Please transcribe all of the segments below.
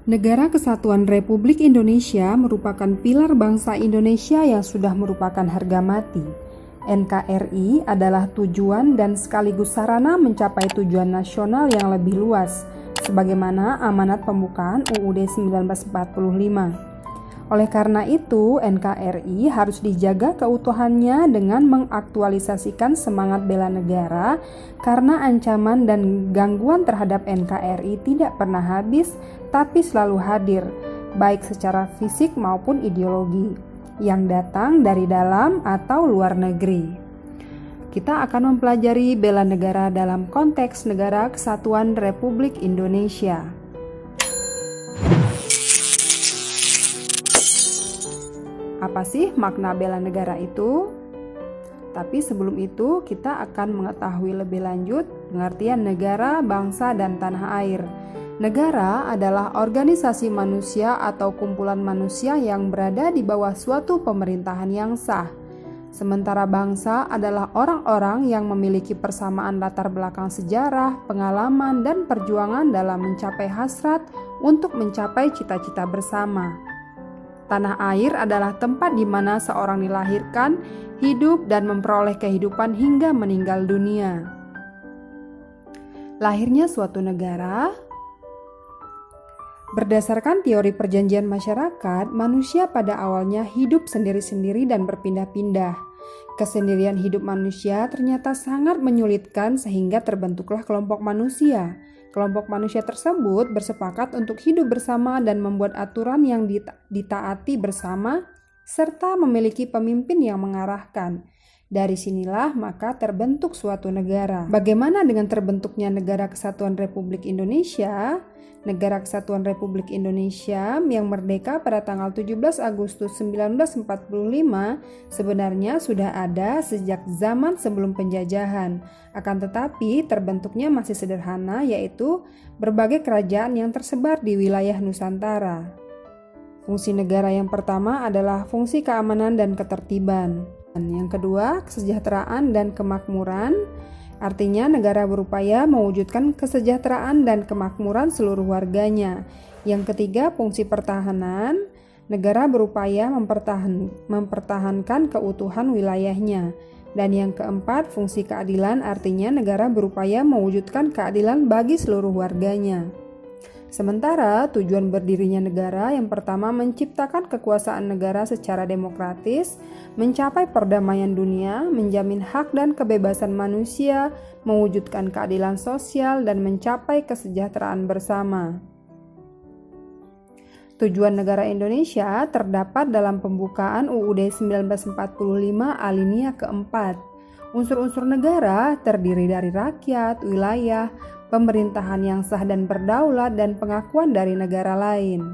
Negara Kesatuan Republik Indonesia merupakan pilar bangsa Indonesia yang sudah merupakan harga mati. NKRI adalah tujuan dan sekaligus sarana mencapai tujuan nasional yang lebih luas, sebagaimana amanat pembukaan UUD 1945. Oleh karena itu, NKRI harus dijaga keutuhannya dengan mengaktualisasikan semangat bela negara, karena ancaman dan gangguan terhadap NKRI tidak pernah habis, tapi selalu hadir, baik secara fisik maupun ideologi, yang datang dari dalam atau luar negeri. Kita akan mempelajari bela negara dalam konteks Negara Kesatuan Republik Indonesia. Apa sih makna bela negara itu? Tapi sebelum itu, kita akan mengetahui lebih lanjut pengertian negara, bangsa, dan tanah air. Negara adalah organisasi manusia atau kumpulan manusia yang berada di bawah suatu pemerintahan yang sah. Sementara bangsa adalah orang-orang yang memiliki persamaan latar belakang sejarah, pengalaman, dan perjuangan dalam mencapai hasrat untuk mencapai cita-cita bersama. Tanah air adalah tempat di mana seorang dilahirkan, hidup, dan memperoleh kehidupan hingga meninggal dunia. Lahirnya suatu negara. Berdasarkan teori perjanjian masyarakat, manusia pada awalnya hidup sendiri-sendiri dan berpindah-pindah. Kesendirian hidup manusia ternyata sangat menyulitkan sehingga terbentuklah kelompok manusia. Kelompok manusia tersebut bersepakat untuk hidup bersama dan membuat aturan yang ditaati bersama, serta memiliki pemimpin yang mengarahkan. Dari sinilah maka terbentuk suatu negara. Bagaimana dengan terbentuknya Negara Kesatuan Republik Indonesia? Negara Kesatuan Republik Indonesia yang merdeka pada tanggal 17 Agustus 1945 sebenarnya sudah ada sejak zaman sebelum penjajahan. Akan tetapi terbentuknya masih sederhana, yaitu berbagai kerajaan yang tersebar di wilayah Nusantara. Fungsi negara yang pertama adalah fungsi keamanan dan ketertiban. Yang kedua, kesejahteraan dan kemakmuran. Artinya negara berupaya mewujudkan kesejahteraan dan kemakmuran seluruh warganya. Yang ketiga, fungsi pertahanan. Negara berupaya mempertahankan keutuhan wilayahnya. Dan yang keempat, fungsi keadilan. Artinya negara berupaya mewujudkan keadilan bagi seluruh warganya. Sementara tujuan berdirinya negara yang pertama menciptakan kekuasaan negara secara demokratis, mencapai perdamaian dunia, menjamin hak dan kebebasan manusia, mewujudkan keadilan sosial, dan mencapai kesejahteraan bersama. Tujuan negara Indonesia terdapat dalam pembukaan UUD 1945 alinea keempat. Unsur-unsur negara terdiri dari rakyat, wilayah, pemerintahan yang sah dan berdaulat, dan pengakuan dari negara lain.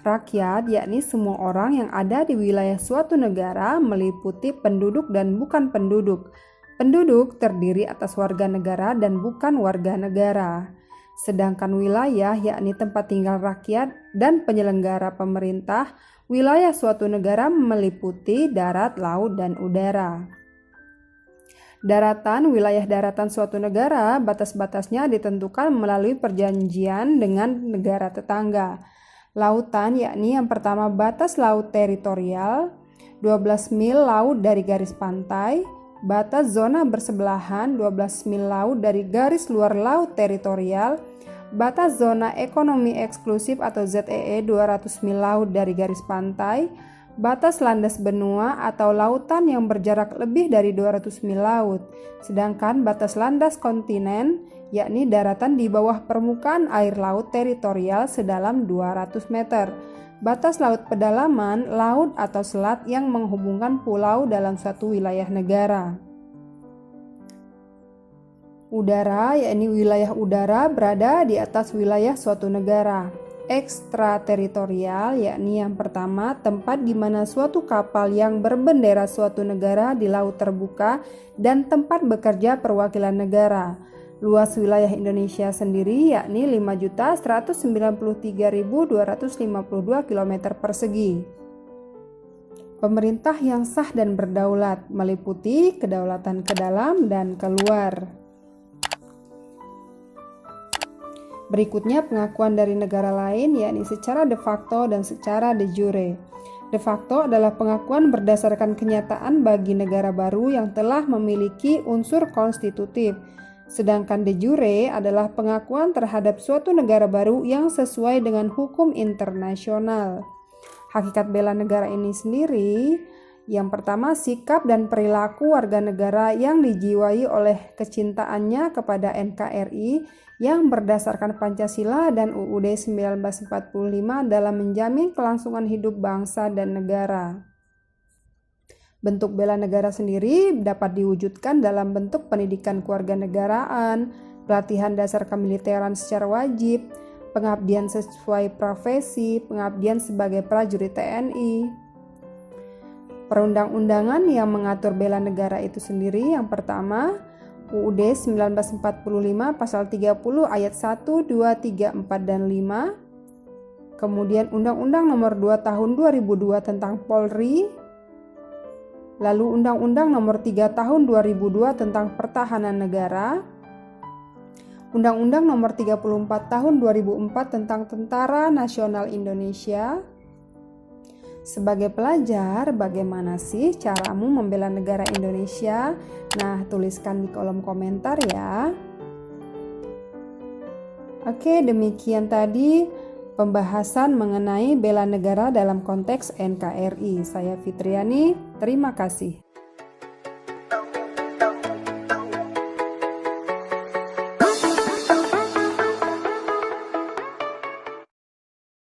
Rakyat, yakni semua orang yang ada di wilayah suatu negara, meliputi penduduk dan bukan penduduk. Penduduk terdiri atas warga negara dan bukan warga negara. Sedangkan wilayah, yakni tempat tinggal rakyat dan penyelenggara pemerintah, wilayah suatu negara meliputi darat, laut, dan udara. Daratan, wilayah daratan suatu negara, batas-batasnya ditentukan melalui perjanjian dengan negara tetangga. Lautan, yakni yang pertama batas laut teritorial, 12 mil laut dari garis pantai. Batas zona bersebelahan, 12 mil laut dari garis luar laut teritorial. Batas zona ekonomi eksklusif atau ZEE, 200 mil laut dari garis pantai. Batas landas benua atau lautan yang berjarak lebih dari 200 mil laut. Sedangkan batas landas kontinen, yakni daratan di bawah permukaan air laut teritorial sedalam 200 meter. Batas laut pedalaman, laut atau selat yang menghubungkan pulau dalam suatu wilayah negara. Udara, yakni wilayah udara berada di atas wilayah suatu negara. Ekstrateritorial, yakni yang pertama tempat di mana suatu kapal yang berbendera suatu negara di laut terbuka dan tempat bekerja perwakilan negara. Luas wilayah Indonesia sendiri yakni 5.193.252 km persegi. Pemerintah yang sah dan berdaulat meliputi kedaulatan ke dalam dan keluar. Berikutnya pengakuan dari negara lain, yakni secara de facto dan secara de jure. De facto adalah pengakuan berdasarkan kenyataan bagi negara baru yang telah memiliki unsur konstitutif. Sedangkan de jure adalah pengakuan terhadap suatu negara baru yang sesuai dengan hukum internasional. Hakikat bela negara ini sendiri, yang pertama, sikap dan perilaku warga negara yang dijiwai oleh kecintaannya kepada NKRI yang berdasarkan Pancasila dan UUD 1945 dalam menjamin kelangsungan hidup bangsa dan negara. Bentuk bela negara sendiri dapat diwujudkan dalam bentuk pendidikan kewarganegaraan, pelatihan dasar kemiliteran secara wajib, pengabdian sesuai profesi, pengabdian sebagai prajurit TNI. Perundang-undangan yang mengatur bela negara itu sendiri, yang pertama, UUD 1945 pasal 30 ayat 1, 2, 3, 4, dan 5. Kemudian Undang-Undang Nomor 2 Tahun 2002 tentang Polri. Lalu Undang-Undang Nomor 3 Tahun 2002 tentang Pertahanan Negara. Undang-Undang Nomor 34 Tahun 2004 tentang Tentara Nasional Indonesia. Sebagai pelajar, bagaimana sih caramu membela negara Indonesia? Nah, tuliskan di kolom komentar ya. Oke, demikian tadi pembahasan mengenai bela negara dalam konteks NKRI. Saya Fitriani, terima kasih.